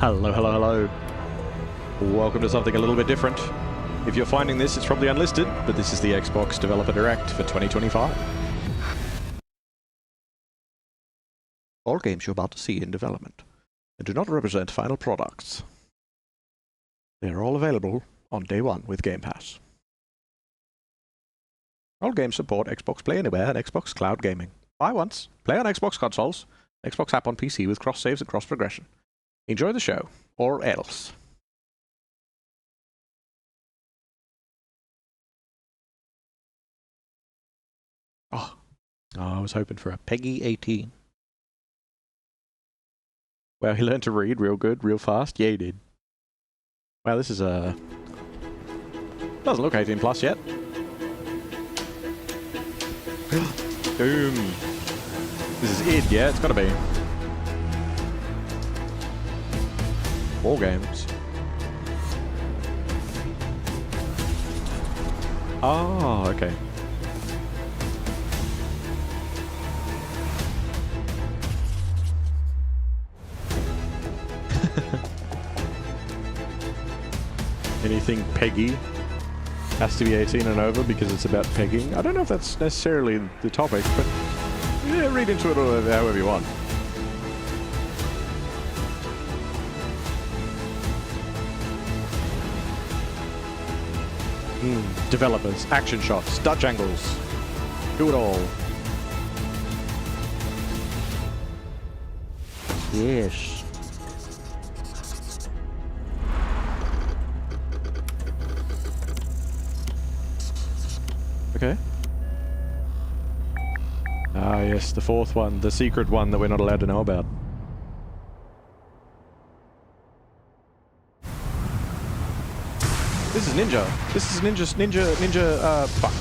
Hello, hello, hello. Welcome to something a little bit different. If you're finding this, it's probably unlisted, but this is the Xbox Developer Direct for 2025. All games you're about to see in development and do not represent final products. They are all available on day one with Game Pass. All games support Xbox Play Anywhere and Xbox Cloud Gaming. Buy once, play on Xbox consoles, Xbox app on PC with cross-saves and cross-progression. Enjoy the show, or else. Oh, I was hoping for a Peggy 18. Well, he learned to read real good, real fast. Yeah, he did. Wow, this is a... Doesn't look 18 plus yet. Boom. This is id, yeah? It's gotta be. War games. Oh, okay. Anything Peggy has to be 18 and over because it's about pegging. I don't know if that's necessarily the topic, but yeah, read into it however you want. Developers, action shots, Dutch angles, do it all. Yes. Okay. Ah, yes, the fourth one, the secret one that we're not allowed to know about. This is Ninja. This is Ninja, fuck.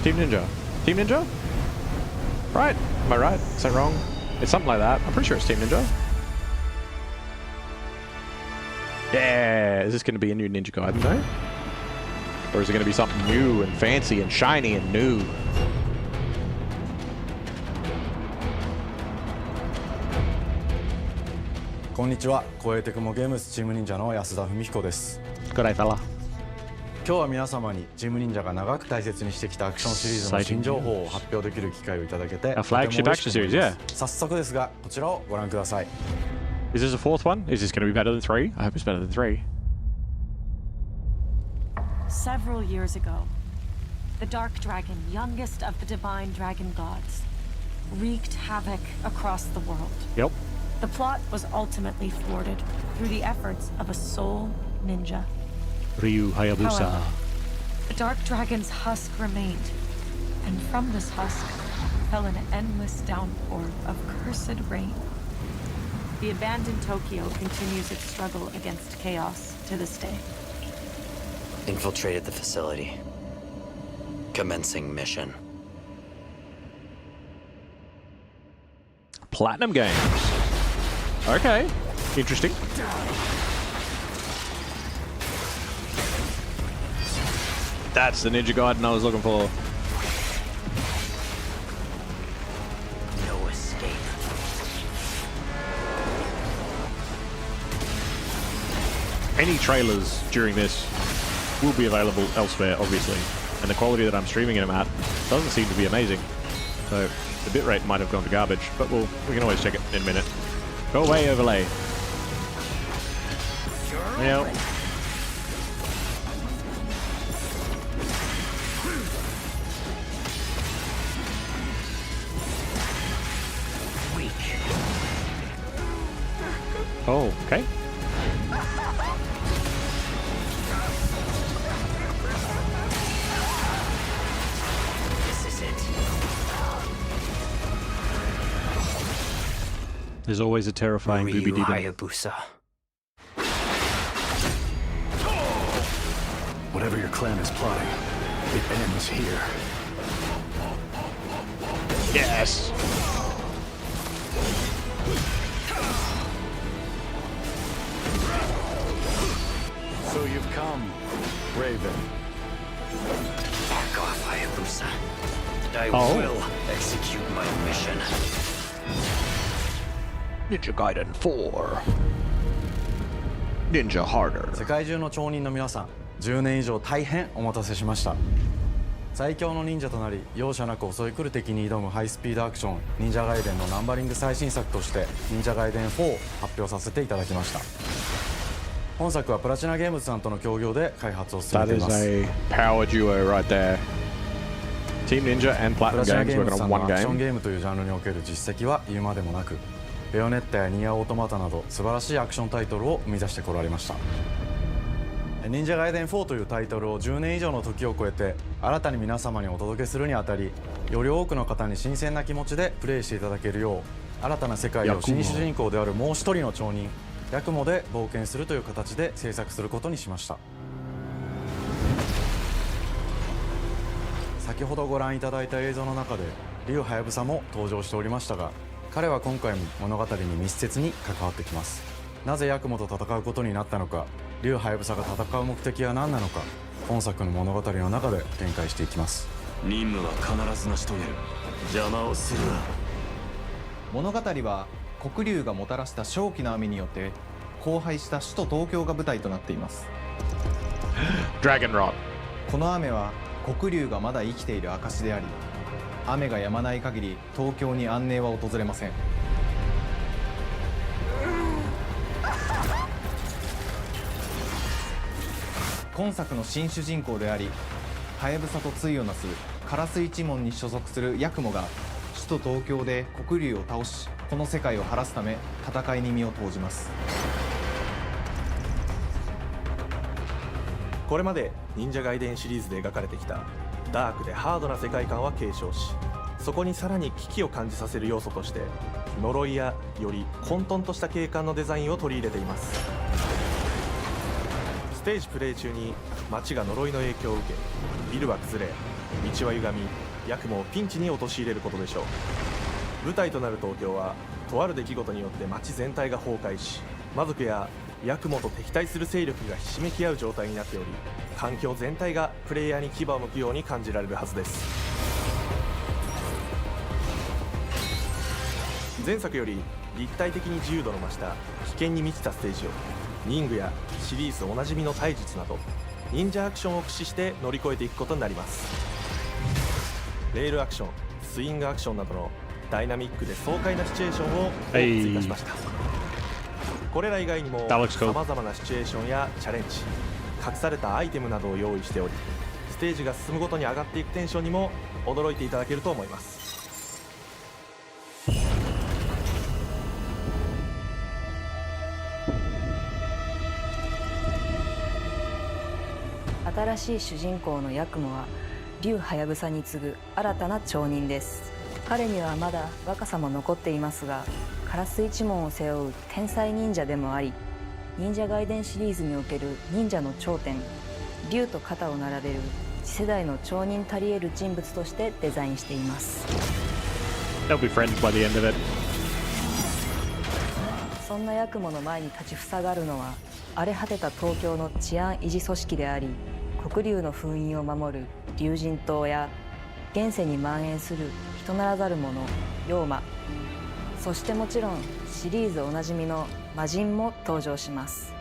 Team Ninja. Team Ninja? Right? Am I right? Is that wrong? It's something like that. I'm pretty sure it's Team Ninja. Yeah! Is this going to be a new Ninja Gaiden though? Or is it going to be something new and fancy and shiny and new? Konnichiwa, Koei Tecmo Games チーム忍者の安田文彦です。 Good day, fella. 今日は皆様にチーム忍者が長く大切にしてきたアクションシリーズの新情報を発表できる機会をいただけて、 A flagship action series, yeah. 早速ですが、こちらをご覧ください。 Is this a fourth one? Is this going to be better than 3? I hope it's better than 3. Several years ago, the Dark Dragon, youngest of the divine dragon gods, wreaked havoc across the world. Yep. The plot was ultimately thwarted through the efforts of a sole ninja. Ryu Hayabusa. However, the Dark Dragon's husk remained, and from this husk fell an endless downpour of cursed rain. The abandoned Tokyo continues its struggle against chaos to this day. Infiltrated the facility. Commencing mission. Platinum Games. Okay. Interesting. That's the Ninja Gaiden I was looking for. No escape. Any trailers during this will be available elsewhere, obviously. And the quality that I'm streaming them at doesn't seem to be amazing. So the bitrate might have gone to garbage, but we can always check it in a minute. Go away, overlay. Yep. Weak. Oh, okay. This is it. There's always a terrifying booby Ryu demon. Hayabusa. Whatever your clan is plotting, it ends here. Yes. So you've come, Raven. Back off, Hayabusa. And I will execute my mission. Ninja Gaiden 4 Ninja Harder 世界中の町人の皆さん、10年以上大変お待たせしました。最強の忍者となり容赦なく襲い来る敵に挑むハイスピードアクション忍者ガイデンのナンバリング最新作として忍者ガイデン4を発表させていただきました。本作はプラチナゲームズさんとの協業で開発を進めています。 That is a power duo right there. Team Ninja and プ Platinum ラチナ Games ゲーム working ズさ on んの one アクション game. ゲームというジャンルにおける実績は言うまでもなく、ベヨネッタやニアオートマタなど素晴らしいアクションタイトルを生み出してこられました。忍者ガイデン4というタイトルを10年以上の時を超えて新たに皆様にお届けするにあたり、より多くの方に新鮮な気持ちでプレイしていただけるよう、新たな世界を新主人公であるもう一人の町人ヤクモで冒険するという形で制作することにしました。先ほどご覧いただいた映像の中で竜はやぶさも登場しておりましたが、彼は今回も物語に密接に関わってきます。なぜヤクモと戦うことになったのか、竜はやぶさが戦う目的は何なのか、本作の物語の中で展開していきます。任務は必ず成し遂げる。邪魔をするな。物語は黒竜がもたらした正気の雨によって荒廃した首都東京が舞台となっています。 Dragon Rot この雨は黒竜がまだ生きている証であり、雨が止まない限り東京に安寧は訪れません。今作の新主人公であり、はやぶさと対をなすカラス一門に所属するヤクモが首都東京で黒竜を倒し、この世界を晴らすため戦いに身を投じます。これまで忍者ガイデンシリーズで描かれてきたダークでハードな世界観は継承し、そこにさらに危機を感じさせる要素として呪いやより混沌とした景観のデザインを取り入れています。ステージプレイ中に街が呪いの影響を受け、ビルは崩れ、道は歪み、ヤクモをピンチに陥れることでしょう。舞台となる東京はとある出来事によって街全体が崩壊し、魔族やヤクモと敵対する勢力がひしめき合う状態になっており、環境全体がプレイヤーに牙を向くように感じられるはずです。前作より立体的に自由度の増した危険に満ちたステージを忍具やシリーズおなじみの体術など忍者アクションを駆使して乗り越えていくことになります。レールアクション、スイングアクションなどのダイナミックで爽快なシチュエーションを多く追加しました。これら以外にもさまざまなシチュエーションやチャレンジ、隠されたアイテムなどを用意しており、ステージが進むごとに上がっていくテンションにも驚いていただけると思います。新しい主人公のヤクモは竜はやぶさに次ぐ新たな町人です。彼にはまだ若さも残っていますが、カラス一門を背負う天才忍者でもあり、忍者ガイデンシリーズにおける忍者の頂点、竜と肩を並べる次世代の町人たり得る人物としてデザインしています。 They'll be friends by the end of it. そんなヤクモの前に立ちふさがるのは荒れ果てた東京の治安維持組織であり、黒竜の封印を守る竜神島や現世に蔓延する人ならざる者妖魔、そしてもちろんシリーズおなじみの魔人も登場します。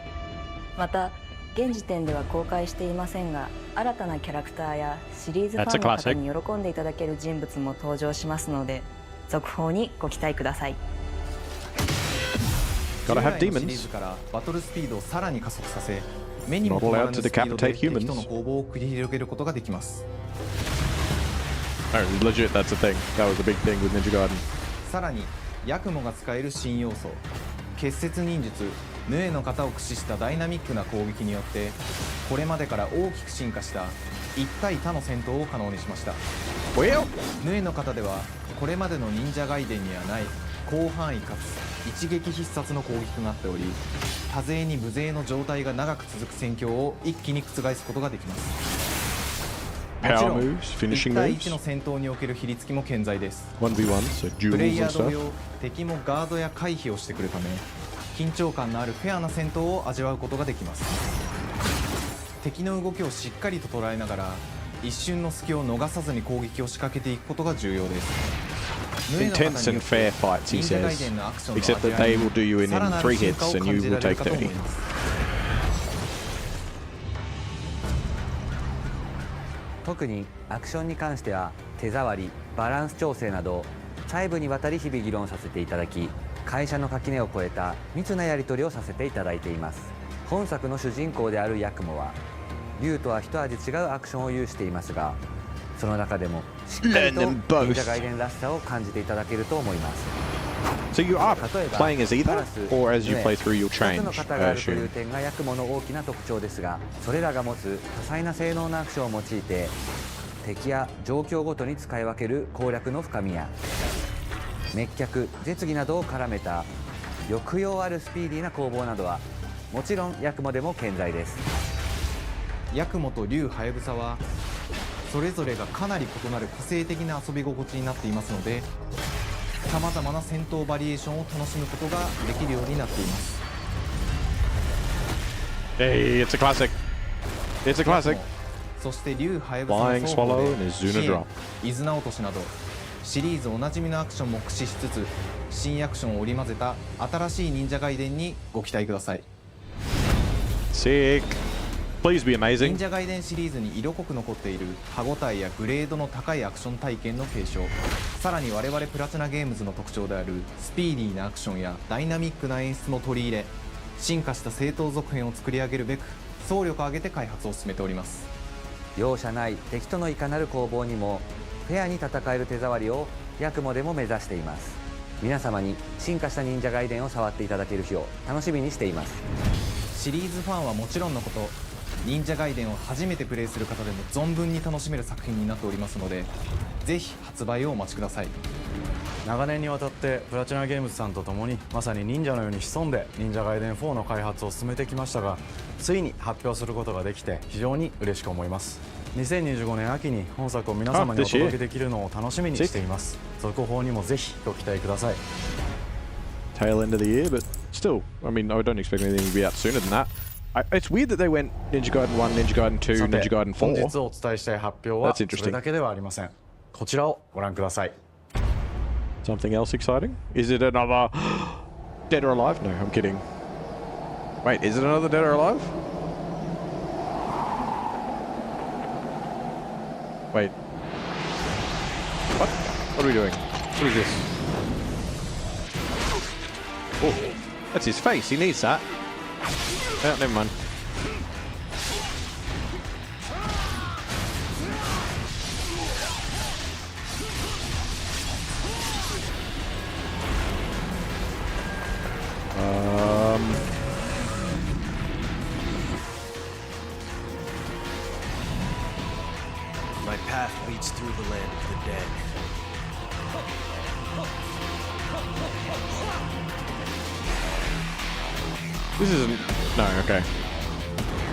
また現時点では公開していませんが、新たなキャラクターやシリーズファンの方に喜んでいただける人物も登場しますので、続報にご期待ください。従来のシリーズからバトルスピードをさらに加速させ、目にも留まらぬスピードで敵との攻防を繰り広げることができます。Legit, that's a thing. That was a big thing with Ninja Gaiden. さらにヤクモが使える新要素、結節忍術ヌエの型を駆使したダイナミックな攻撃によって、これまでから大きく進化した1対他の戦闘を可能にしました。ヌエの型ではこれまでの忍者ガイデンにはない広範囲かつ一撃必殺の攻撃となっており、多勢に無勢の状態が長く続く戦況を一気に覆すことができます。もちろん1対1の戦闘における比率も健在です。 1v1, so プレイ duels ヤ and ー同 stuff. 様、敵もガードや回避をしてくるため、緊張感のあるフェアな戦闘を味わうことができます。敵の動きをしっかりと捉えながら、一瞬の隙を逃さずに攻撃を仕掛けていくことが重要です。intense and fair fights, he says. Except that they will do you in 3 hits and you will take 30. 特にアクションに関しては手触り、バランス調整など細部にわたり日々議論させていただき、会社の垣根を越えた密なやり取りをさせていただいています。本作の主人公であるヤクモは竜とは一味違うアクションを有していますが、その中でもしっかりと忍者ガイデンらしさを感じていただけると思います。 So you are playing as either, or as you play through you'll change, の方があるという点がヤクモの大きな特徴ですが、それらが持つ多彩な性能のアクションを用いて敵や状況ごとに使い分ける攻略の深みや滅却、絶技などを絡めた抑揚あるスピーディーな攻防などはもちろんヤクモでも健在です。ヤクモと竜ハヤブサはそれぞれがかなり異なる個性的な遊び心地になっていますので、さまざまな戦闘バリエーションを楽しむことができるようになっています。 Hey, it's a classic. It's a classic. そして竜ハヤブサの双方で支援、イズナ落としなどシリーズおなじみのアクションも駆使しつつ、新アクションを織り交ぜた新しい忍者ガイデンにご期待ください。 Sick. Please be amazing. 忍者ガイデンシリーズに色濃く残っている歯ごたえやグレードの高いアクション体験の継承、さらに我々プラチナゲームズの特徴であるスピーディーなアクションやダイナミックな演出も取り入れ、進化した正当続編を作り上げるべく総力を挙げて開発を進めております。容赦ない敵とのいかなる攻防にもフェアに戦える手触りをヤクモでも目指しています。皆様に進化した忍者ガイデンを触っていただける日を楽しみにしています。シリーズファンはもちろんのこと、忍者ガイデンを初めてプレイする方でも存分に楽しめる作品になっておりますので、ぜひ発売をお待ちください。長年にわたってプラチナゲームズさんと共にまさに忍者のように潜んで忍者ガイデン4の開発を進めてきましたが、ついに発表することができて非常に嬉しく思います。2025年秋に本作を皆様にお届けできるのを楽しみにしています。続報にもぜひご期待ください。 Tail end of the year, but still, I mean, I don't expect anything to be out sooner than that. It's weird that they went Ninja Gaiden 1, Ninja Gaiden 2, さて Ninja Gaiden 本日 4. お伝えしたい発表は That's interesting. それだけではありません。こちらをご覧ください。 Something else exciting? Is it another Dead or Alive? No, I'm kidding. Wait, is it another Dead or Alive? Wait. What? What are we doing? What is this? Oh, that's his face. He needs that. Oh, never mind. My path leads through the land of the dead. This isn't... No, okay.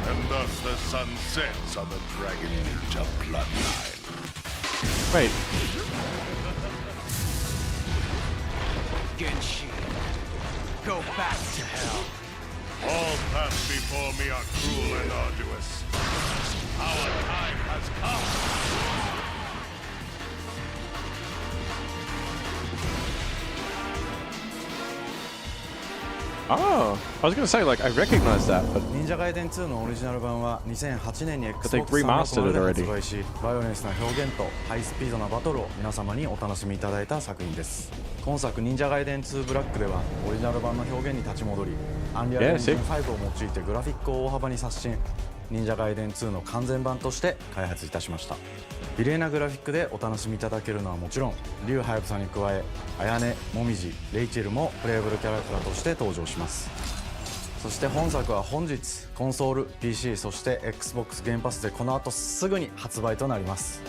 And thus the sun sets on the Dragon Ninja bloodline. Wait. Genshin, go back to hell. All paths before me are cruel and arduous. Our time has come. Oh, I was going to say, like, I recognize that, but... 忍者ガイデン2のオリジナル版は2008年に they've Xbox remastered it 360 already. で発売し、バイオレンスな表現とハイスピードなバトルを皆様にお楽しみいただいた作品です。今作忍者ガイデン2ブラックではオリジナル版の表現に立ち戻り、アンリアルエンジン5を用いてグラフィックを大幅に刷新、忍者ガイデン2の完全版として開発いたしました。美麗なグラフィックでお楽しみいただけるのはもちろん、竜ハヤブサに加え、綾音、もみじ、レイチェルもプレイブルキャラクターとして登場します。そして本作は本日コンソール、PC、そして Xbox ゲームパスでこの後すぐに発売となります。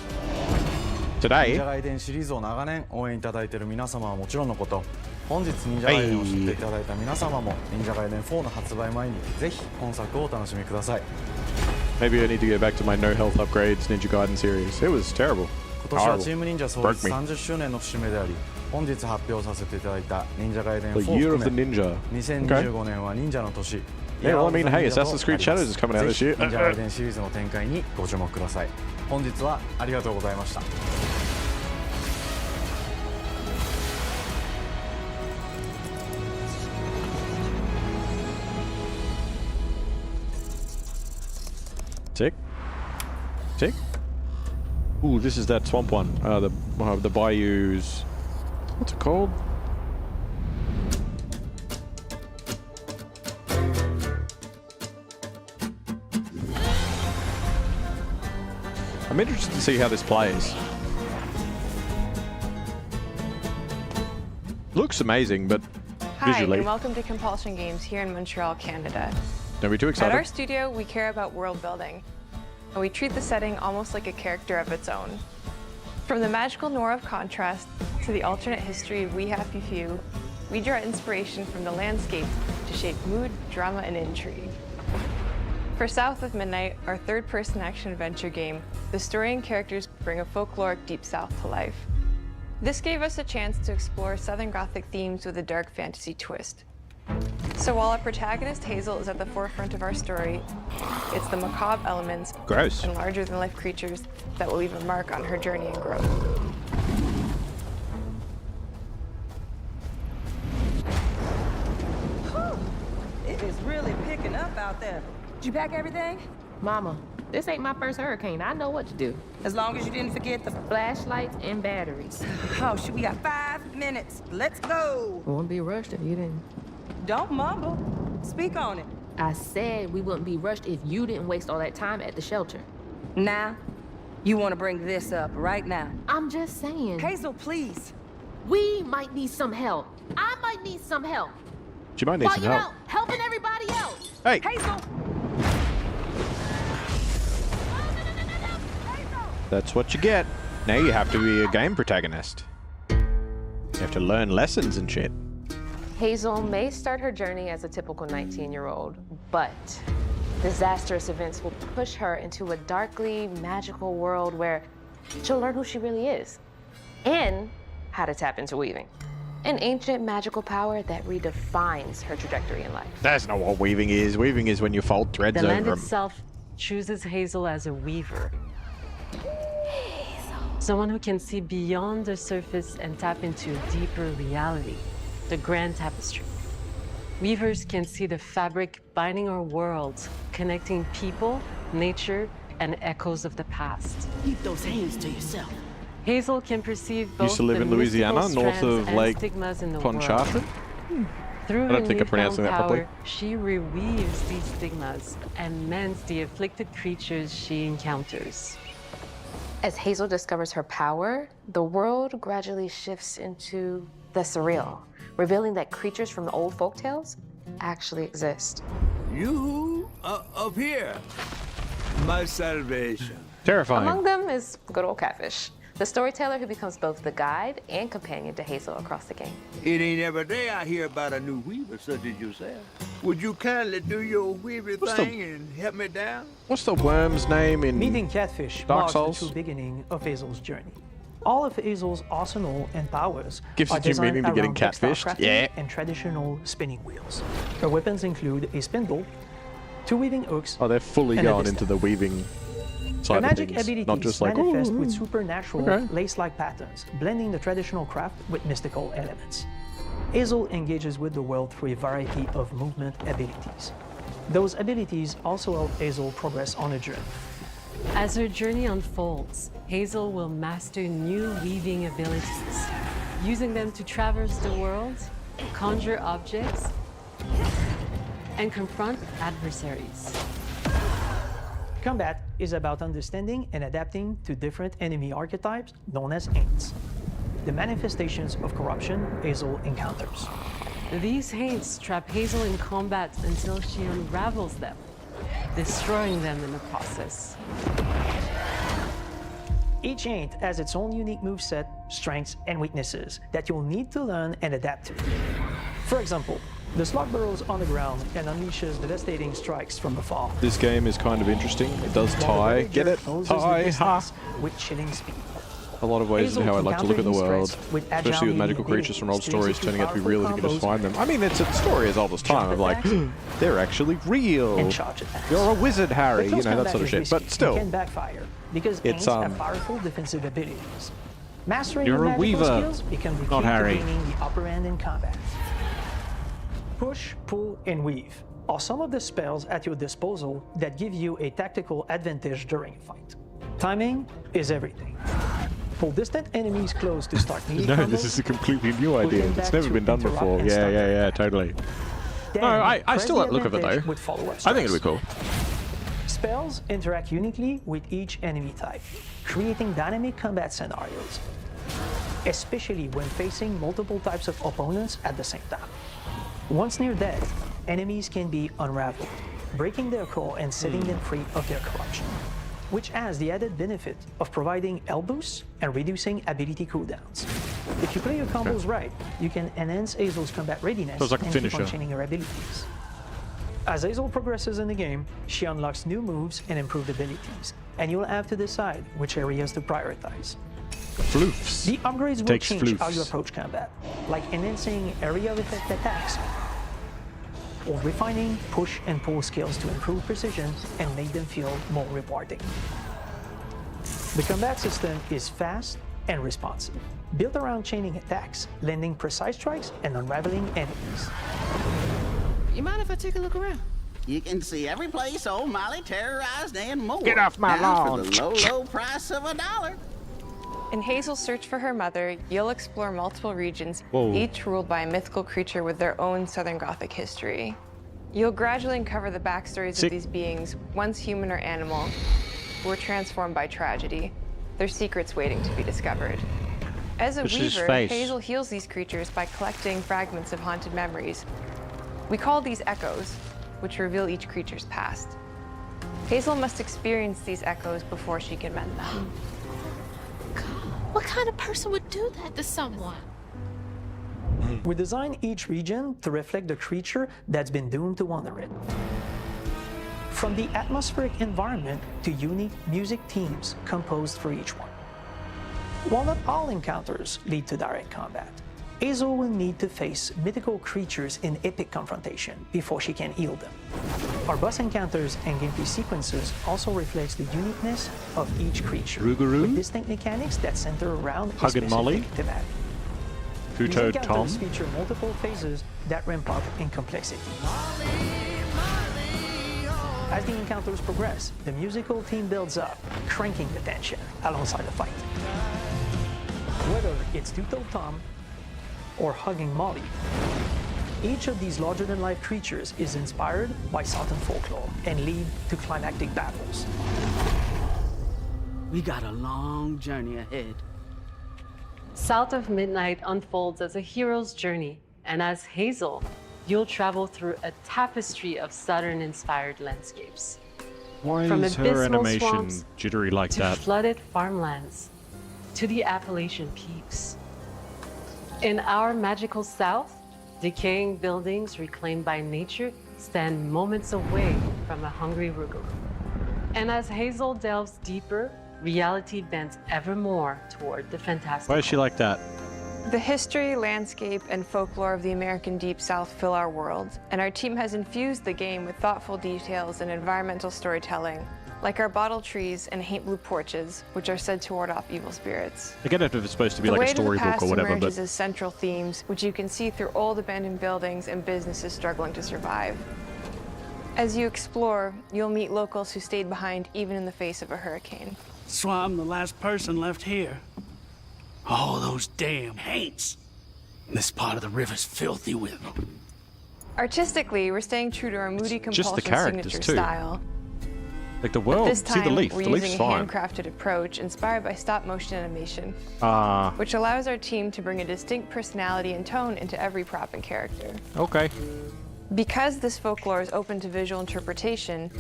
忍 Today? 者ガイデンシリーズを長年応援いただいている皆様はもちろんのこと、本日忍者ガイデンを知っていただいた皆様も忍者ガイデン4の発売前にぜひ本作をお楽しみください。 Maybe I need to get back to my no health upgrades Ninja Gaiden series. It was terrible. 今年はチー Horrible. ム忍者創立30周年の節目であり、本日発表させていただいた忍者ガイデン The 4 year 含 of the め ninja. 2025年は忍者の年。 Yeah, well, I mean, hey, Assassin's Creed Shadows is coming out this year. ぜひ忍者ガイデンシリーズの展開にご注目ください。本日はありがとうございました。Sick. Sick. Ooh, this is that swamp one. The bayous. What's it called? I'm interested to see how this plays. Looks amazing, but visually. Hi, and welcome to Compulsion Games here in Montreal, Canada. Don't be too excited. At our studio, we care about world building, and we treat the setting almost like a character of its own. From the magical noir of contrast to the alternate history of We Happy Few, we draw inspiration from the landscape to shape mood, drama, and intrigue. For South of Midnight, our third-person action-adventure game, the story and characters bring a folkloric Deep South to life. This gave us a chance to explore Southern Gothic themes with a dark fantasy twist. So while our protagonist Hazel is at the forefront of our story, it's the macabre elements and larger-than-life creatures that will leave a mark on her journey and growth. It is really picking up out there. Did you pack everything? Mama, this ain't my first hurricane. I know what to do. As long as you didn't forget the flashlights and batteries. Oh, shoot, we got 5 minutes. Let's go. We wouldn't be rushed if you didn't. Don't mumble. Speak on it. I said we wouldn't be rushed if you didn't waste all that time at the shelter. Now, you want to bring this up right now. I'm just saying. Hazel, please. We might need some help. I might need some help. She might need some help. Out helping everybody else. Hey. Hazel. That's what you get. Now you have to be a game protagonist. You have to learn lessons and shit. Hazel may start her journey as a typical 19-year-old, but disastrous events will push her into a darkly magical world where she'll learn who she really is and how to tap into weaving. An ancient magical power that redefines her trajectory in life. That's not what weaving is. Weaving is when you fold threads The over land them. itself chooses Hazel as a weaver. Someone who can see beyond the surface and tap into a deeper reality, the grand tapestry. Weavers can see the fabric binding our world, connecting people, nature, and echoes of the past. Keep those hands to yourself. Hazel can perceive both Used to live the in Louisiana, mystical north strands of and Lake stigmas in the Pontchartrain. world. Through I don't think I'm pronouncing that properly. power, she reweaves these stigmas and mends the afflicted creatures she encounters. As Hazel discovers her power, the world gradually shifts into the surreal, revealing that creatures from the old folktales actually exist. You up here, my salvation. Terrifying. Among them is good old Catfish, the storyteller who becomes both the guide and companion to Hazel across the game. It ain't every day I hear about a new weaver such as yourself. Would you kindly do your weaving thing and help me down? What's the worm's name in Meeting Catfish Dark marks Souls? the true beginning of Hazel's journey. All of Hazel's arsenal and powers Gives are it new designed meaning to getting around textile catfished? crafting Yeah. and traditional spinning wheels. Her weapons include a spindle, 2 weaving hooks, Oh, they're fully and a going distaff. into the weaving Her side of magic things. abilities Not just like, manifest "Ooh, with supernatural, okay." lace-like patterns, blending the traditional craft with mystical elements. Hazel engages with the world through a variety of movement abilities. Those abilities also help Hazel progress on a journey. As her journey unfolds, Hazel will master new weaving abilities, using them to traverse the world, conjure objects, and confront adversaries. Combat is about understanding and adapting to different enemy archetypes known as Haints, the manifestations of corruption Hazel encounters. These Haints trap Hazel in combat until she unravels them, destroying them in the process. Each Haint has its own unique moveset, strengths, and weaknesses that you'll need to learn and adapt to. For example, the slug burrows on the ground and unleashes devastating strikes from afar. This game is kind of interesting. It does tie. Get it? Tie. Ha. With chilling speed. A lot of ways in how I like to look at the world, with especially agility with magical and creatures from old ability, stories turning out to be real if you can just powerful find them. I mean, it's a story as old as time of like, they're actually real. And charge attacks. You're a wizard, Harry. But You close know, that combat sort of is shit. risky But still, and can backfire because it's, Haints have powerful defensive abilities. Mastering You're your a magical weaver, skills become the not key Harry. to gaining the upper hand in combat. Push, pull, and weave are some of the spells at your disposal that give you a tactical advantage during a fight. Timing is everything. Pull distant enemies close to start melee No, combos, this is a completely new idea. It's never been done interrupt before. and Yeah, stun yeah, them. yeah, totally. Then No, I press still the like the look of it advantage though. with follow-up I think it'd be strikes. cool. Spells interact uniquely with each enemy type, creating dynamic combat scenarios, especially when facing multiple types of opponents at the same time. Once near death, enemies can be unraveled, breaking their core and setting them free of their corruption, which has the added benefit of providing health boosts and reducing ability cooldowns. If you play your combos right, you can enhance Hazel's combat readiness So it's like a and keep on finisher. chaining her abilities. As Hazel progresses in the game, she unlocks new moves and improved abilities, and you'll have to decide which areas to prioritize. Floofs. The upgrades will Takes change how floofs. you approach combat, like enhancing area of effect attacks, or refining push and pull skills to improve precision and make them feel more rewarding. The combat system is fast and responsive, built around chaining attacks, landing precise strikes, and unraveling enemies. You mind if I take a look around? You can see every place old Molly terrorized and more. Get off my Now lawn. for the low, low price of $1. In Hazel's search for her mother, you'll explore multiple regions, Whoa. each ruled by a mythical creature with their own Southern Gothic history. You'll gradually uncover the backstories Sick. of these beings, once human or animal, who were transformed by tragedy, their secrets waiting to be discovered. As a This is his weaver, face. Hazel heals these creatures by collecting fragments of haunted memories. We call these echoes, which reveal each creature's past. Hazel must experience these echoes before she can mend them. What kind of person would do that to someone? We design each region to reflect the creature that's been doomed to wander it. From the atmospheric environment to unique music themes composed for each one. While not all encounters lead to direct combat, Hazel will need to face mythical creatures in epic confrontation before she can heal them. Our boss encounters and gameplay sequences also reflects the uniqueness of each creature, Rougarou? with distinct mechanics that center around a Hug and Molly? specific thematic. These Two-toed Tom? encounters feature multiple phases that ramp up in complexity. As the encounters progress, the musical theme builds up, cranking the tension alongside the fight. Whether it's two-toed Tom or hugging Molly, each of these larger-than-life creatures is inspired by Southern folklore and lead to climactic battles. We got a long journey ahead. South of Midnight unfolds as a hero's journey, and as Hazel, you'll travel through a tapestry of Southern-inspired landscapes. Why From is her abysmal animation swamps jittery like to that? flooded farmlands, to the Appalachian peaks. In our magical South, decaying buildings reclaimed by nature stand moments away from a hungry Rougarou. And as Hazel delves deeper, reality bends ever more toward the fantastic. Why is she like that? The history, landscape, and folklore of the American Deep South fill our world, and our team has infused the game with thoughtful details and environmental storytelling, like our bottle trees and haint blue porches, which are said to ward off evil spirits. I get it if it's supposed to be The like a weight of the storybook past or whatever, emerges but as central themes, which you can see through old abandoned buildings and businesses struggling to survive. As you explore, you'll meet locals who stayed behind even in the face of a hurricane. That's why I'm the last person left here. All those damn haints. This part of the river's filthy with them. Artistically, we're staying true to our moody Just the compulsion characters, signature too. style. like the But world, this see time, the leaf. we're The leaf's using a fine. handcrafted approach inspired by stop-motion animation, Ah, which allows our team to bring a distinct personality and tone into every prop and character. okay. Because this folklore is open to visual interpretation,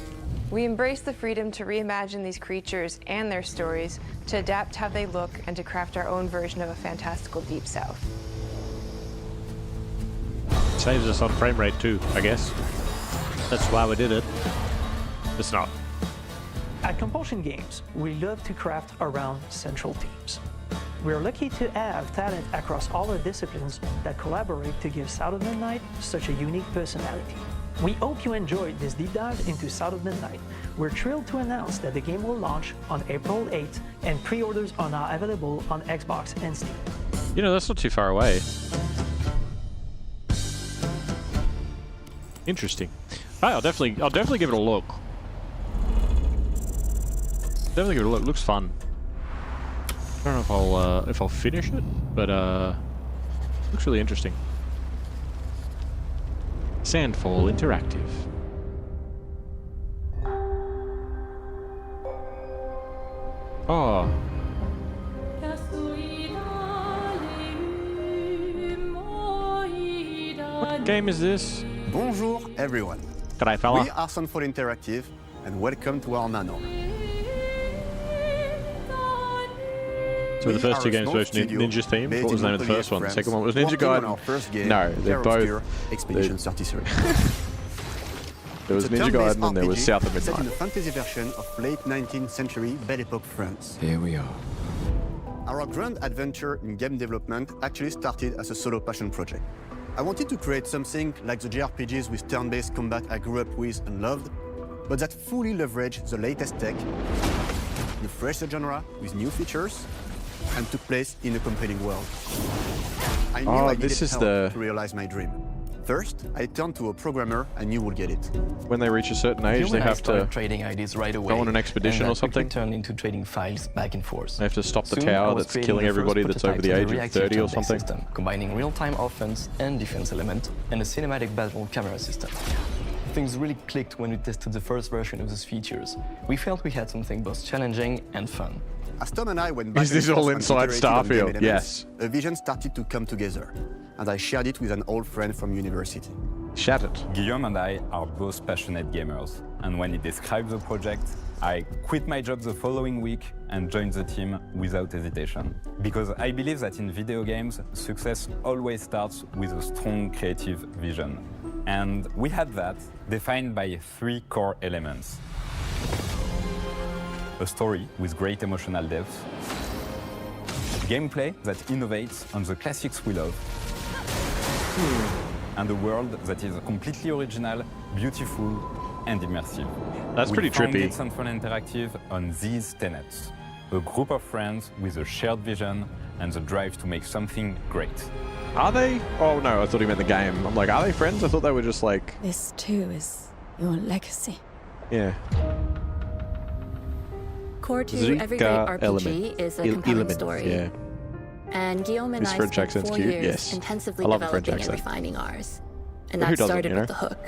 we embrace the freedom to reimagine these creatures and their stories, to adapt how they look, and to craft our own version of a fantastical Deep South. Saves us on frame rate too, I guess. That's why we did it. It's not. At Compulsion Games, we love to craft around central themes. We're lucky to have talent across all our disciplines that collaborate to give South of Midnight such a unique personality. We hope you enjoyed this deep dive into South of Midnight. We're thrilled to announce that the game will launch on April 8th, and pre-orders are now available on Xbox and Steam. You know, that's not too far away. Interesting. Right, I'll definitely give it a look. Definitely give it a look. Looks fun. I don't know if I'll finish it, but looks really interesting. Sandfall Interactive. Oh. What game is this? Bonjour, everyone. G'day, fella. We are Sandfall Interactive, and welcome to our manor. So the first two games were Ninja themed. What was the name of the first one? The second one was Ninja Gaiden. No, they're both Expedition 33. There was Ninja Gaiden and there was South of Set in Midnight. a fantasy version of late 19th century Belle Epoque France. Here we are. Our grand adventure in game development actually started as a solo passion project. I wanted to create something like the JRPGs with turn-based combat I grew up with and loved, but that fully leveraged the latest tech, refreshed the genre with new features, and took place in a compelling world. I knew I needed help to realize my dream. First, I turned to a programmer I knew would get it. When they reach a certain age, they have to trading ideas right away, go on an expedition or something. Turned into trading files back and forth. They have to stop the Soon, tower that's killing everybody that's over the age of 30 or something. System, combining real-time offense and defense element, and a cinematic battle camera system. Things really clicked when we tested the first version of those features. We felt we had something both challenging and fun. As Tom and I went back Is this all inside Starfield? Yes. A vision started to come together, and I shared it with an old friend from university. Shared it. Guillaume and I are both passionate gamers, and when he described the project, I quit my job the following week and joined the team without hesitation. Because I believe that in video games, success always starts with a strong creative vision. And we had that, defined by 3 core elements. A story with great emotional depth, gameplay that innovates on the classics we love, and a world that is completely original, beautiful, and immersive. That's pretty trippy. We founded Sandfall Interactive on these tenets. A group of friends with a shared vision and the drive to make something great. Are they? Oh no, I thought he meant the game. I'm like, are they friends? I thought they were just like... This too is your legacy. Yeah. Core to every great RPG is a compelling story. Yeah. And Guillaume and I spent 4 years intensively developing and refining ours. And that started with the hook.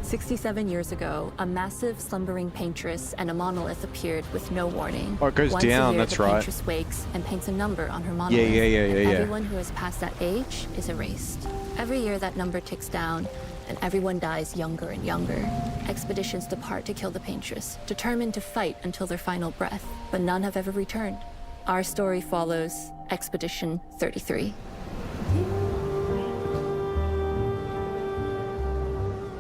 67 years ago, a massive slumbering paintress and a monolith appeared with no warning. Oh, it goes down, that's right. The paintress wakes and paints a number on her monolith. Yeah. Everyone who has passed that age is erased. Every year that number ticks down, and everyone dies younger and younger. Expeditions depart to kill the paintress, determined to fight until their final breath, but none have ever returned. Our story follows Expedition 33.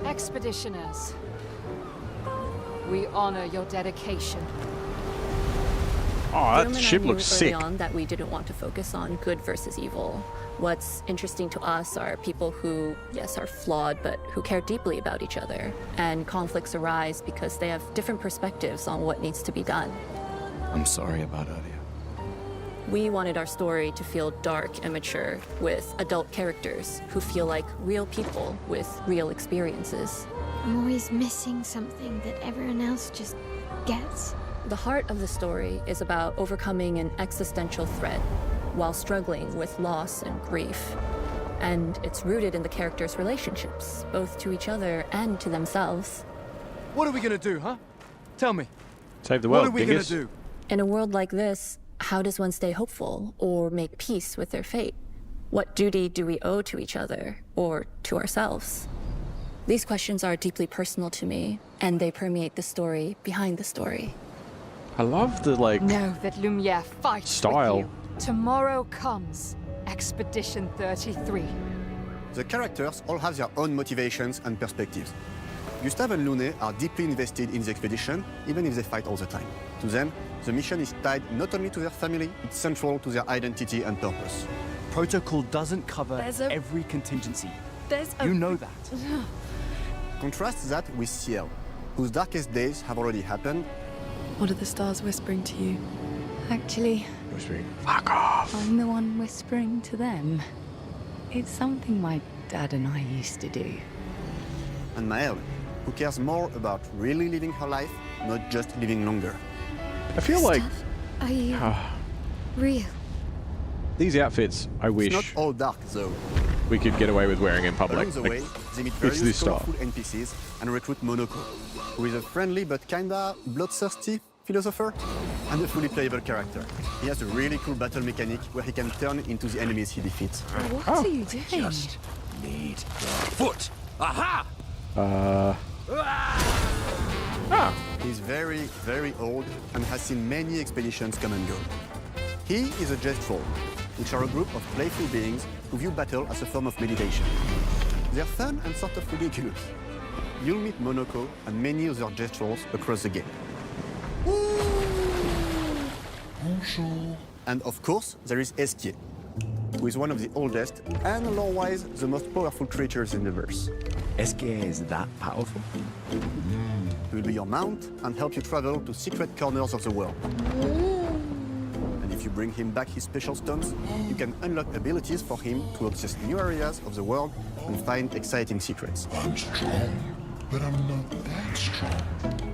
Expeditioners, we honor your dedication. Oh, that ship looks sick. Early on that we didn't want to focus on good versus evil. What's interesting to us are people who, yes, are flawed, but who care deeply about each other. And conflicts arise because they have different perspectives on what needs to be done. I'm sorry about earlier. We wanted our story to feel dark and mature, with adult characters who feel like real people with real experiences. I'm always missing something that everyone else just gets. The heart of the story is about overcoming an existential threat while struggling with loss and grief. And it's rooted in the characters' relationships, both to each other and to themselves. What are we gonna do, huh? Tell me. Save the world, What are we gonna do? In a world like this, how does one stay hopeful or make peace with their fate? What duty do we owe to each other or to ourselves? These questions are deeply personal to me, and they permeate the story behind the story. I love the, like, Know that Lumiere fights style. with you. Tomorrow comes Expedition 33. The characters all have their own motivations and perspectives. Gustave and Lune are deeply invested in the expedition, even if they fight all the time. To them, the mission is tied not only to their family, it's central to their identity and purpose. Protocol doesn't cover every contingency. You know that. Contrast that with Ciel, whose darkest days have already happened. What are the stars whispering to you? Actually, whispering, fuck off. I'm the one whispering to them. It's something my Dad and I used to do. And Maëlle, who cares more about really living her life, not just living longer. I feel like Are you real? these outfits, I wish It's not all dark, though. we could get away with wearing in public. Along the Like, way, they meet it's various this style. colorful NPCs and recruit Monoko, who is a friendly but kinda bloodthirsty philosopher and a fully playable character. He has a really cool battle mechanic where he can turn into the enemies he defeats. What are you doing? Just need your foot. Aha! He's very, very old and has seen many expeditions come and go. He is a Gestrol, which are a group of playful beings who view battle as a form of meditation. They're fun and sort of ridiculous. You'll meet Monoko and many other Gestrols across the game. And of course, there is Esquier, who is one of the oldest and lore-wise the most powerful creatures in the verse. Esquier is that powerful? He will be your mount and help you travel to secret corners of the world. And if you bring him back his special stones, you can unlock abilities for him to access new areas of the world and find exciting secrets. I'm strong, but I'm not that strong.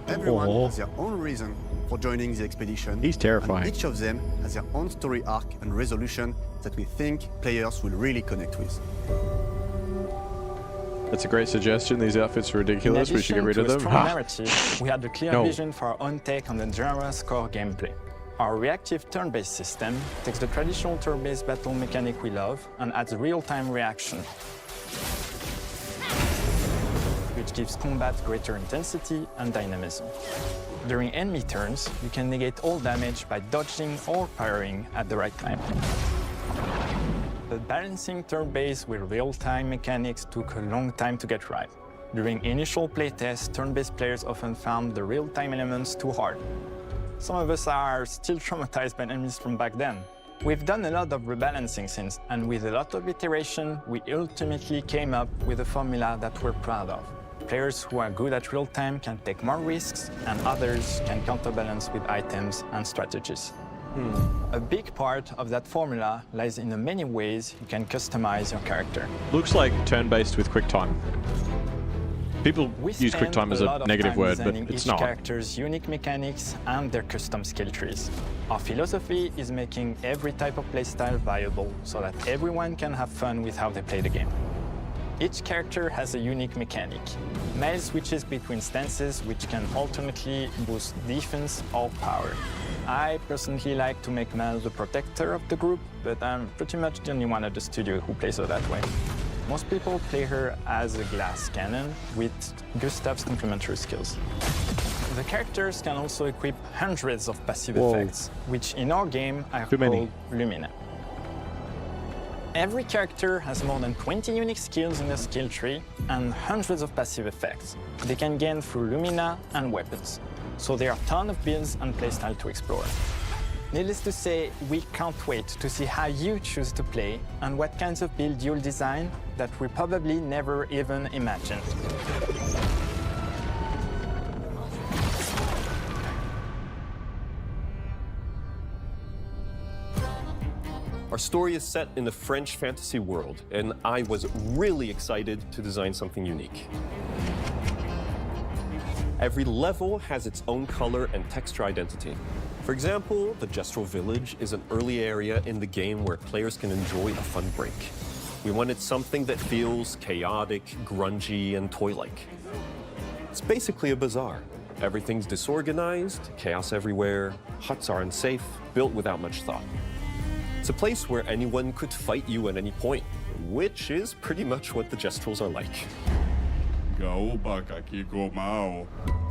Everyone has their own reason for joining the expedition. He's terrifying. And each of them has their own story arc and resolution that we think players will really connect with. That's a great suggestion. These outfits are ridiculous. We should get rid of them. Strong narrative, we had a clear No. vision for our own take on the genre's core gameplay. Our reactive turn-based system takes the traditional turn-based battle mechanic we love and adds real-time reaction, which gives combat greater intensity and dynamism. During enemy turns, you can negate all damage by dodging or parrying at the right time. But balancing turn-based with real-time mechanics took a long time to get right. During initial playtests, turn-based players often found the real-time elements too hard. Some of us are still traumatized by enemies from back then. We've done a lot of rebalancing since, and with a lot of iteration, we ultimately came up with a formula that we're proud of. Players who are good at real-time can take more risks, and others can counterbalance with items and strategies. A big part of that formula lies in the many ways you can customize your character. Looks like turn-based with QuickTime. People We use spend QuickTime as lot a of negative time word, but designing it's each not. character's unique mechanics and their custom skill trees. Our philosophy is making every type of playstyle viable so that everyone can have fun with how they play the game. Each character has a unique mechanic. Maëlle switches between stances which can alternately boost defense or power. I personally like to make Maëlle the protector of the group, but I'm pretty much the only one at the studio who plays her that way. Most people play her as a glass cannon with Gustav's complementary skills. The characters can also equip hundreds of passive effects, which in our game are called Lumina. Every character has more than 20 unique skills in their skill tree and hundreds of passive effects they can gain through Lumina and weapons. So there are a ton of builds and playstyle to explore. Needless to say, we can't wait to see how you choose to play and what kinds of build you'll design that we probably never even imagined. Our story is set in the French fantasy world, and I was really excited to design something unique. Every level has its own color and texture identity. For example, the Gestrol Village is an early area in the game where players can enjoy a fun break. We wanted something that feels chaotic, grungy, and toy-like. It's basically a bazaar. Everything's disorganized, chaos everywhere, huts are unsafe, built without much thought. It's a place where anyone could fight you at any point, which is pretty much what the Gestrols are like. The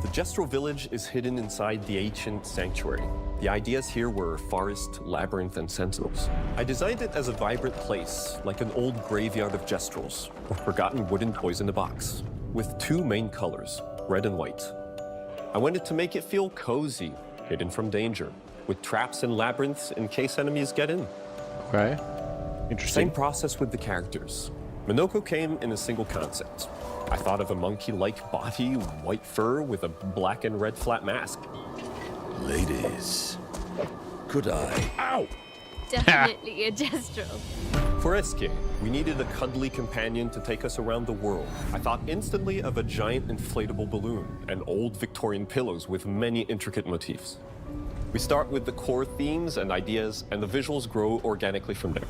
Gestrol village is hidden inside the ancient sanctuary. The ideas here were forest, labyrinth, and sentinels. I designed it as a vibrant place, like an old graveyard of Gestrols, or forgotten wooden toys in a box, with two main colors, red and white. I wanted to make it feel cozy, hidden from danger, with traps and labyrinths in case enemies get in. Okay, interesting. Same process with the characters. Monoko came in a single concept. I thought of a monkey-like body, white fur with a black and red flat mask. Ladies, could I? Ow! Definitely a Gestrol. For Escape, we needed a cuddly companion to take us around the world. I thought instantly of a giant inflatable balloon and old Victorian pillows with many intricate motifs. We start with the core themes and ideas, and the visuals grow organically from there.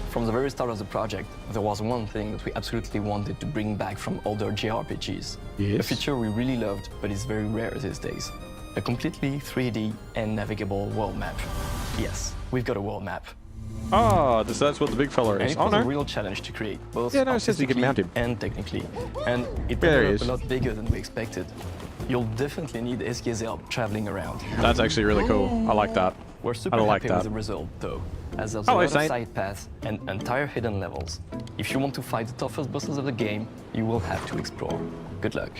From the very start of the project, there was one thing that we absolutely wanted to bring back from older JRPGs. Yes. A feature we really loved, but is very rare these days. A completely 3D and navigable world map. Yes, we've got a world map. Oh, that's what the big fella And is. it was Oh, a no. real challenge to create, both Yeah, no, it says you can mount him. and technically. And it There he ended up is. a lot bigger than we expected. You'll definitely need SK's help traveling around. That's actually really cool. I like that. We're super I like happy that. with the result, though, as there's Hello, a lot Saint. of side paths and entire hidden levels. If you want to fight the toughest bosses of the game, you will have to explore. Good luck.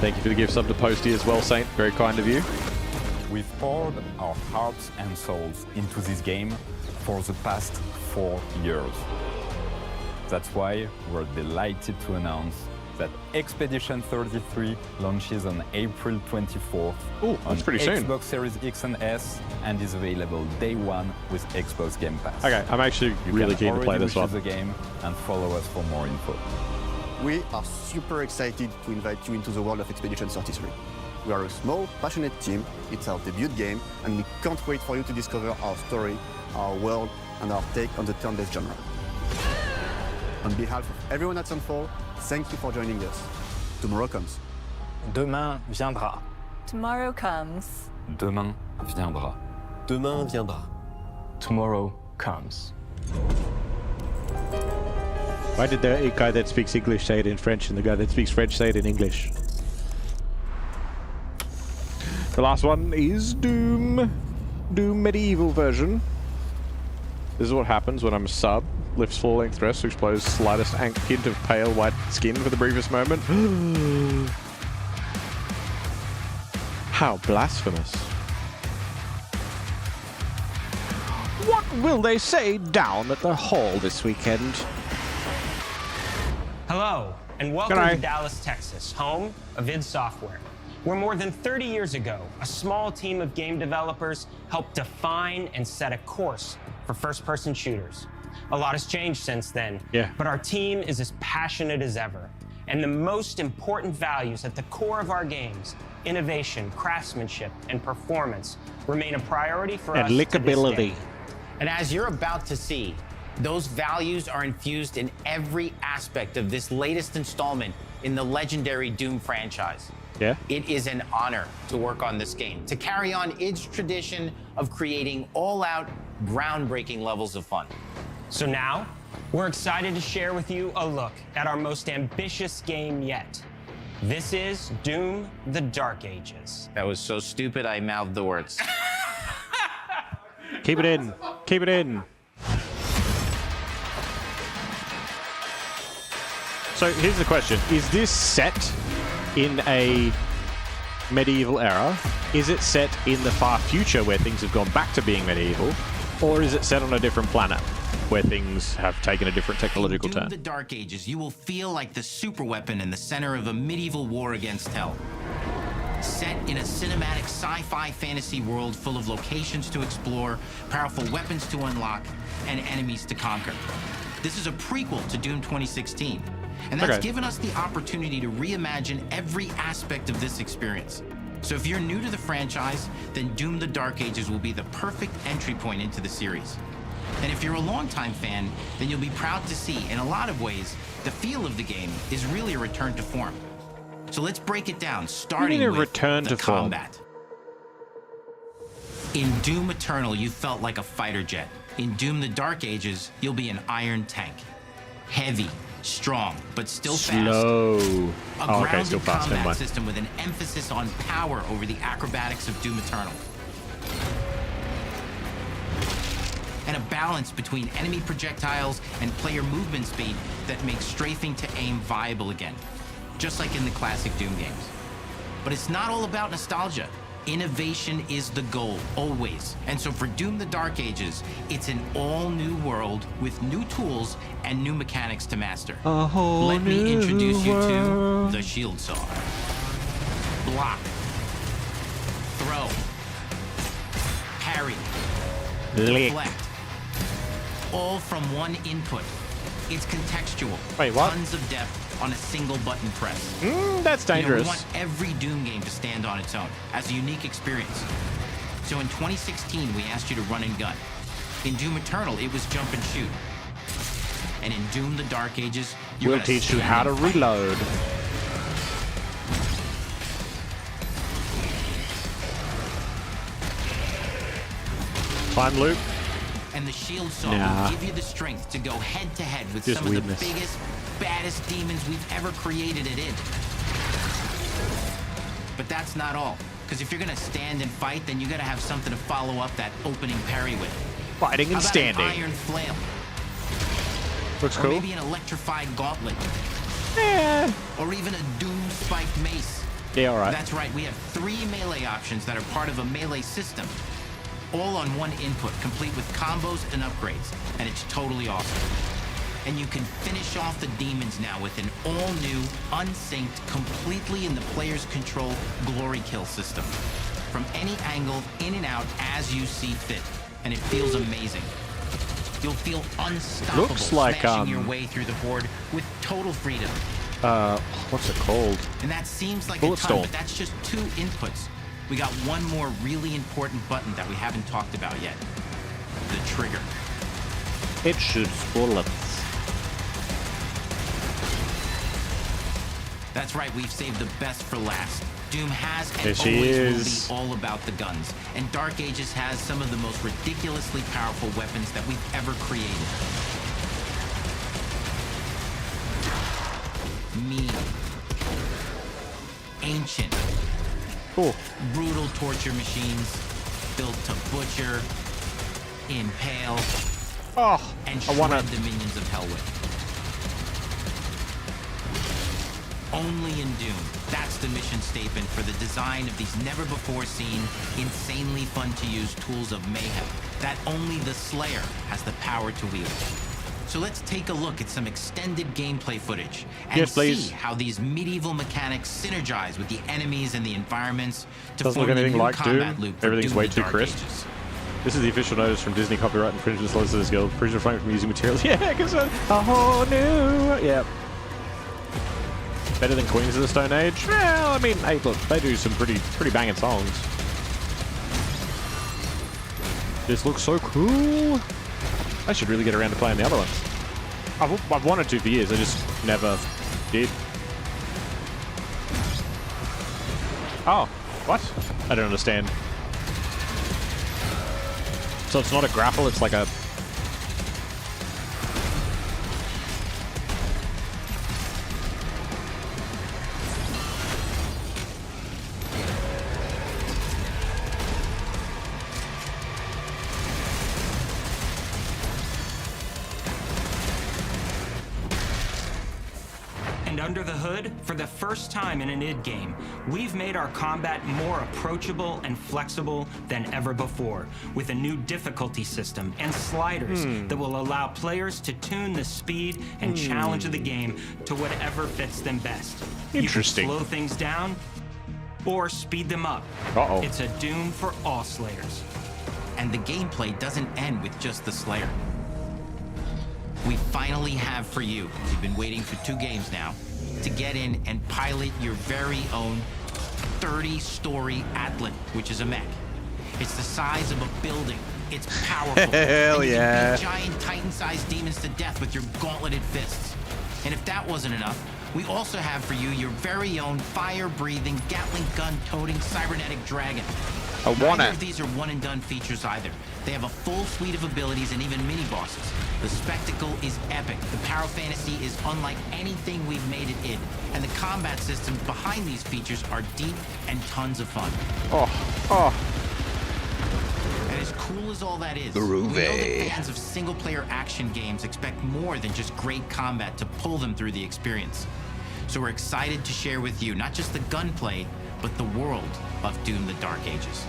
Thank you for the gift sub to Posty as well, Saint. Very kind of you. We've poured our hearts and souls into this game for the past 4 years. That's why we're delighted to announce that Expedition 33 launches on April 24th on pretty soon. Xbox Series X and S and is available day one with Xbox Game Pass. Okay, I'm actually really keen to play this one. You can already wish the game and follow us for more info. We are super excited to invite you into the world of Expedition 33. We are a small, passionate team, it's our debut game, and we can't wait for you to discover our story, our world, and our take on the turn-based genre. On behalf of everyone at Sunfall, thank you for joining us. Tomorrow comes. Demain viendra. Tomorrow comes. Demain viendra. Demain viendra. Tomorrow comes. Why did the guy that speaks English say it in French and the guy that speaks French say it in English? The last one is Doom. Doom Medieval version. This is what happens when I'm a sub. Lifts full-length dress to expose slightest hint of pale white skin for the briefest moment. How blasphemous. What will they say down at the hall this weekend? Hello, and welcome G'day. to Dallas, Texas, home of id Software, where more than 30 years ago, a small team of game developers helped define and set a course for first-person shooters. A lot has changed since then, but our team is as passionate as ever. And the most important values at the core of our games, innovation, craftsmanship, and performance, remain a priority for us And to this lickability. day. And as you're about to see, those values are infused in every aspect of this latest installment in the legendary Doom franchise. Yeah? It is an honor to work on this game, to carry on its tradition of creating all-out, groundbreaking levels of fun. So now, we're excited to share with you a look at our most ambitious game yet. This is Doom: The Dark Ages. That was so stupid I mouthed the words. Keep it in. Keep it in. So here's the question. Is this set in a medieval era? Is it set in the far future where things have gone back to being medieval? Or is it set on a different planet where things have taken a different technological In Doom: turn? The Dark Ages, you will feel like the superweapon in the center of a medieval war against hell. Set in a cinematic sci-fi fantasy world full of locations to explore, powerful weapons to unlock, and enemies to conquer. This is a prequel to Doom 2016, and that's given us the opportunity to reimagine every aspect of this experience. So if you're new to the franchise, then Doom: The Dark Ages will be the perfect entry point into the series. And if you're a longtime fan, then you'll be proud to see, in a lot of ways, the feel of the game is really a return to form. So let's break it down, starting with return the to form? combat. In Doom Eternal, you felt like a fighter jet. In Doom: The Dark Ages, you'll be an iron tank. Heavy, strong, but still fast. Slow. A Oh, okay, grounded still fast. Never combat mind. system with an emphasis on power over the acrobatics of Doom Eternal. And a balance between enemy projectiles and player movement speed that makes strafing to aim viable again, just like in the classic Doom games. But it's not all about nostalgia. Innovation is the goal, always. And so for Doom: The Dark Ages, it's an all-new world with new tools and new mechanics to master. A whole Let me new introduce you world. to the Shield Saw. Block. Throw. Parry. reflect. All from one input. It's contextual. Wait, what? Tons of depth on a single button press. That's dangerous. We want every Doom game to stand on its own as a unique experience. So in 2016, we asked you to run and gun. In Doom Eternal, it was jump and shoot. And in Doom: The Dark Ages, we'll teach you how to reload. Time loop. And the shield saw Nah. will give you the strength to go head to head with Just some weirdness. of the biggest, baddest demons we've ever created at id. But that's not all. Because if you're gonna stand and fight, then you gotta have something to follow up that opening parry with. Fighting and How about standing. an iron flail? Looks or cool. maybe an electrified gauntlet. Or even a Doom spiked mace. Yeah, all right. That's right, we have 3 melee options that are part of a melee system. All on one input, complete with combos and upgrades. And it's totally awesome. And you can finish off the demons now with an all-new, unsynced, completely in the player's control glory kill system. From any angle, in and out, as you see fit. And it feels amazing. You'll feel unstoppable, Looks like, smashing your way through the horde with total freedom. What's it called? And that seems like Bullet a ton, storm. but that's just 2 inputs. We got one more really important button that we haven't talked about yet. The trigger. It shoots bullets. That's right, we've saved the best for last. Doom has and There she always is. will be all about the guns. And Dark Ages has some of the most ridiculously powerful weapons that we've ever created. Mean. Ancient. Cool. Brutal torture machines built to butcher, impale, and shred the minions of hell with. Only in Doom. That's the mission statement for the design of these never-before-seen, insanely fun-to-use tools of mayhem that only the Slayer has the power to wield. So let's take a look at some extended gameplay footage and Yes, please. see how these medieval mechanics synergize with the enemies and the environments to Doesn't form look the anything new like combat Doom. loop for Everything's Doom: way The too Dark crisp. Ages. This is the official notice from Disney Copyright Infringement Solicitors Guild. Infringement refrain from using materials. Yeah, because a whole new. Yeah. Better than Queens of the Stone Age? Well, I mean, hey, look, they do some pretty banging songs. This looks so cool. I should really get around to playing the other ones. I've wanted to for years, I just never did. Oh, what? I don't understand. So it's not a grapple, it's like a... And under the hood, for the first time in an id game, we've made our combat more approachable and flexible than ever before, with a new difficulty system and sliders that will allow players to tune the speed and challenge of the game to whatever fits them best. Interesting. You can slow things down or speed them up. Uh-oh. It's a Doom for all Slayers. And the gameplay doesn't end with just the Slayer. We finally have for you, you've been waiting for 2 games now, to get in and pilot your very own 30-story Atlan, which is a mech. It's the size of a building. It's powerful. Hell and you yeah. can beat giant Titan-sized demons to death with your gauntleted fists. And if that wasn't enough, we also have for you your very own fire-breathing, Gatling gun-toting cybernetic dragon. I want Neither it. of these are one-and-done features either. They have a full suite of abilities and even mini-bosses. The spectacle is epic. The power fantasy is unlike anything we've made at id. And the combat systems behind these features are deep and tons of fun. And as cool as all that is, we know that fans of single-player action games expect more than just great combat to pull them through the experience. So we're excited to share with you not just the gunplay, but the world of Doom: The Dark Ages.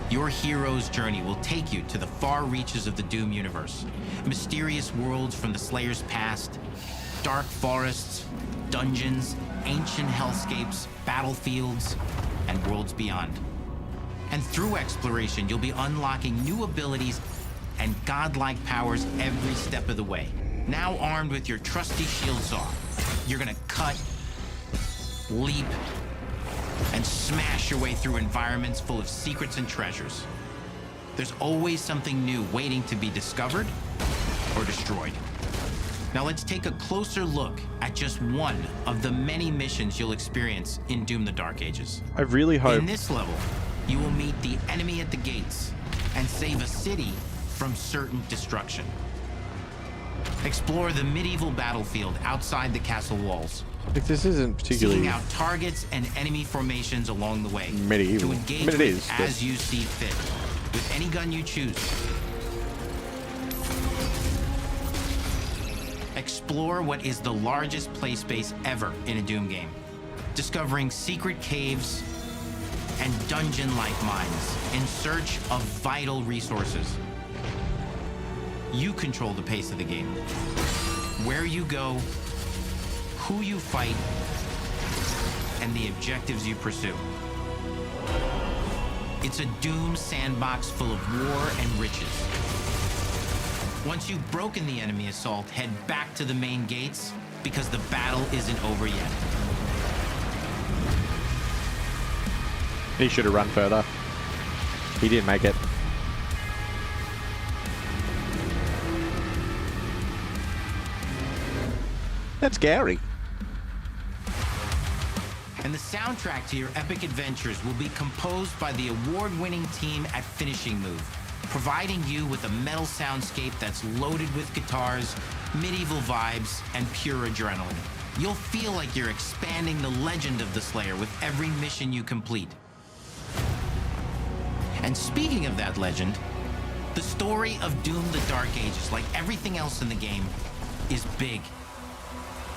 Your hero's journey will take you to the far reaches of the Doom universe. Mysterious worlds from the Slayer's past, dark forests, dungeons, ancient hellscapes, battlefields, and worlds beyond. And through exploration, you'll be unlocking new abilities and godlike powers every step of the way. Now armed with your trusty shield saw, you're gonna cut, leap, and smash your way through environments full of secrets and treasures. There's always something new waiting to be discovered or destroyed. Now let's take a closer look at just one of the many missions you'll experience in Doom: The Dark Ages. I really hope... In this level, you will meet the enemy at the gates and save a city from certain destruction. Explore the medieval battlefield outside the castle walls. If this isn't particularly... Seeing out targets and enemy formations along the way. Medieval. To engage with as you see fit, with any gun you choose. Explore what is the largest play space ever in a Doom game, discovering secret caves and dungeon-like mines in search of vital resources. You control the pace of the game. Where you go, who you fight, and the objectives you pursue. It's a Doom sandbox full of war and riches. Once you've broken the enemy assault, head back to the main gates, because the battle isn't over yet. He should have run further. He didn't make it. That's scary. And the soundtrack to your epic adventures will be composed by the award-winning team at Finishing Move, providing you with a metal soundscape that's loaded with guitars, medieval vibes, and pure adrenaline. You'll feel like you're expanding the legend of the Slayer with every mission you complete. And speaking of that legend, the story of Doom: The Dark Ages, like everything else in the game, is big.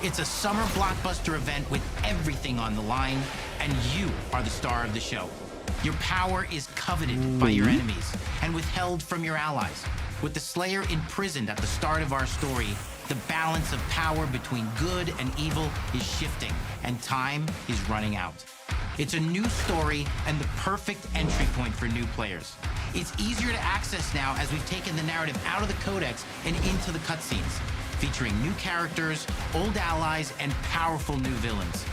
It's a summer blockbuster event with everything on the line, and you are the star of the show. Your power is coveted by your enemies and withheld from your allies. With the Slayer imprisoned at the start of our story, the balance of power between good and evil is shifting, and time is running out. It's a new story and the perfect entry point for new players. It's easier to access now as we've taken the narrative out of the codex and into the cutscenes, featuring new characters, old allies, and powerful new villains.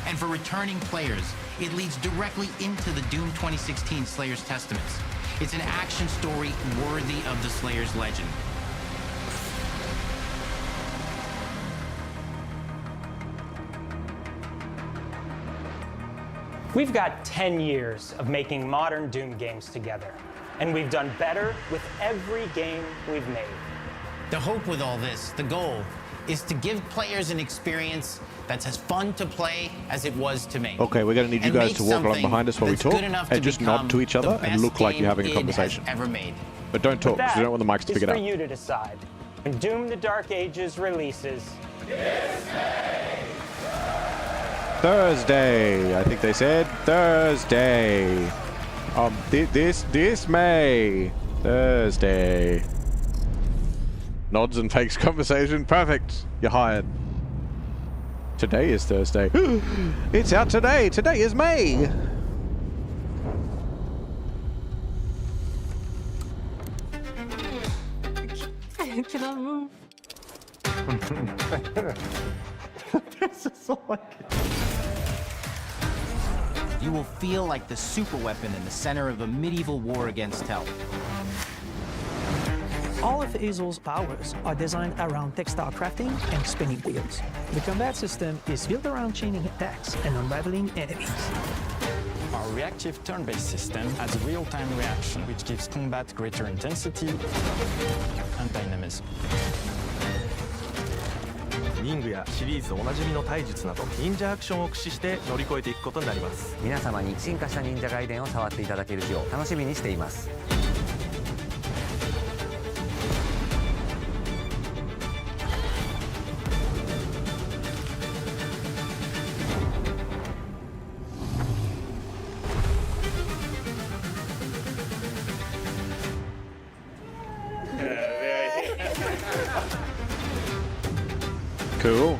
And for returning players, it leads directly into the Doom 2016 Slayer's Testaments. It's an action story worthy of the Slayer's legend. We've got 10 years of making modern Doom games together, and we've done better with every game we've made. The hope with all this, the goal, is to give players an experience that's as fun to play as it was to make. Okay, we're going to need you guys to walk along behind us while we talk and just nod to each other and look like you're having a conversation. Ever made. But don't talk, because we don't want the mics to pick it up. It's for you to decide. When Doom: The Dark Ages releases... Thursday, I think they said. Thursday. This May. Thursday. Nods and fakes conversation. Perfect. You're hired. Today is Thursday. It's out today. Today is May. I cannot move. This is so like... You will feel like the superweapon in the center of a medieval war against hell. All of Hazel's powers are designed around textile crafting and spinning wheels. The combat system is built around chaining attacks and unraveling enemies. Our reactive turn-based system has a real-time reaction, which gives combat greater intensity and dynamism. 忍具やシリーズおなじみの体術など忍者アクションを駆使して乗り越えていくことになります。皆様に進化した忍者ガイデンを触っていただける日を楽しみにしています。Cool.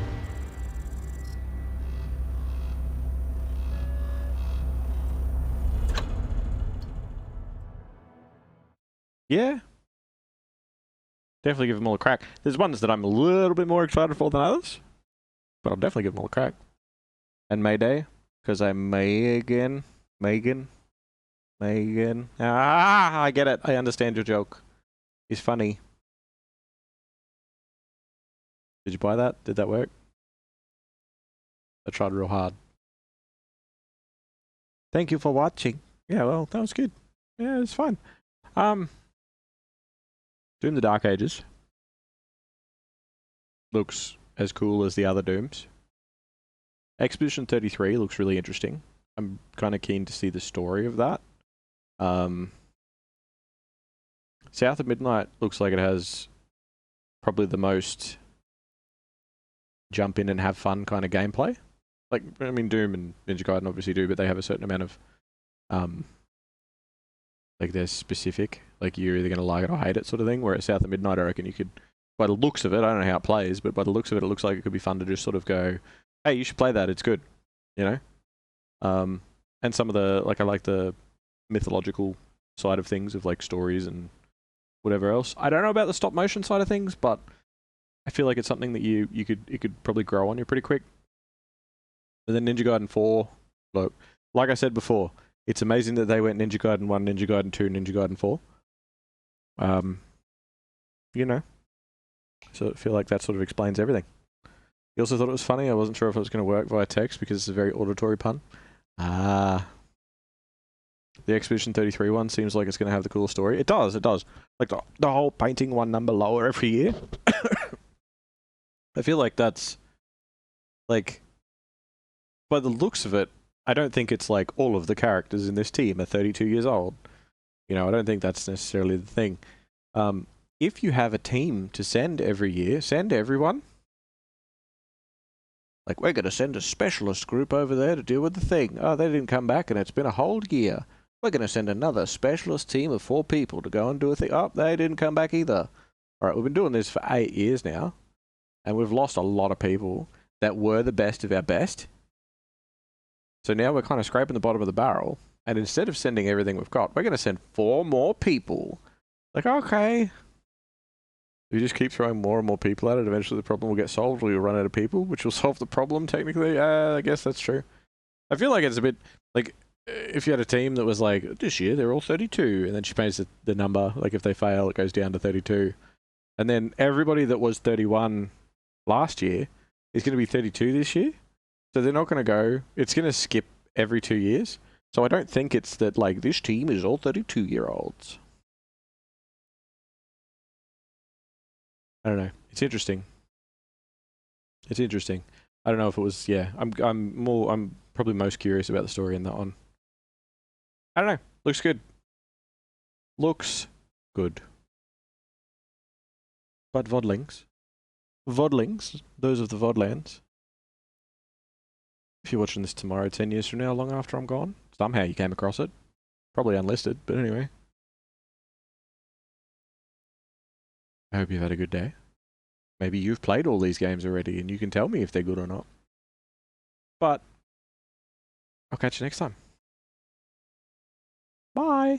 yeah, definitely give them all a crack. There's ones that I'm a little bit more excited for than others, but I'll definitely give them all a crack. And Mayday, because I'm Megan. Ah, I get it. I understand your joke. It's funny. Did you buy that? Did that work? I tried real hard. Thank you for watching. Yeah, well, that was good. Yeah, it's fine. Doom the Dark Ages looks as cool as the other Dooms. Expedition 33 looks really interesting. I'm kind of keen to see the story of that. South of Midnight looks like it has probably the most jump in and have fun kind of gameplay. Like, I mean, Doom and Ninja Gaiden obviously do, but they have a certain amount of, like, they're specific. Like, you're either going to like it or hate it sort of thing. Whereas South of Midnight, I reckon you could, by the looks of it, I don't know how it plays, but by the looks of it, it looks like it could be fun to just sort of go, hey, you should play that, it's good, you know? And some of the, like, I like the mythological side of things, of, like, stories and whatever else. I don't know about the stop motion side of things, but I feel like it's something that you could probably grow on you pretty quick. And then Ninja Gaiden 4, look, like I said before, it's amazing that they went Ninja Gaiden 1, Ninja Gaiden 2, Ninja Gaiden 4. You know, so I feel like that sort of explains everything. You also thought it was funny. I wasn't sure if it was going to work via text because it's a very auditory pun. The Expedition 33 one seems like it's going to have the coolest story. It does. Like the whole painting one number lower every year. I feel like that's, like, by the looks of it, I don't think it's like all of the characters in this team are 32 years old. You know, I don't think that's necessarily the thing. If you have a team to send every year, send everyone. Like, we're going to send a specialist group over there to deal with the thing. Oh, they didn't come back and it's been a whole year. We're going to send another specialist team of 4 people to go and do a thing. Oh, they didn't come back either. Alright, we've been doing this for 8 years now. And we've lost a lot of people that were the best of our best. So now we're kind of scraping the bottom of the barrel. And instead of sending everything we've got, we're going to send 4 more people. Like, okay. If you just keep throwing more and more people at it, eventually the problem will get solved, or you'll run out of people, which will solve the problem, technically. I guess that's true. I feel like it's a bit, like, if you had a team that was like, this year they're all 32, and then she pays the number, like if they fail, it goes down to 32. And then everybody that was 31 last year is going to be 32 this year. So they're not going to go, it's going to skip every 2 years. So I don't think it's that, like, this team is all 32-year-olds. I don't know. It's interesting. It's interesting. I don't know if it was, yeah. I'm probably most curious about the story in that one. I don't know. Looks good. Looks good. But Vodlings, those of the Vodlands, if you're watching this tomorrow, 10 years from now, long after I'm gone, somehow you came across it. Probably unlisted, but anyway. I hope you've had a good day. Maybe you've played all these games already and you can tell me if they're good or not. But I'll catch you next time. Bye.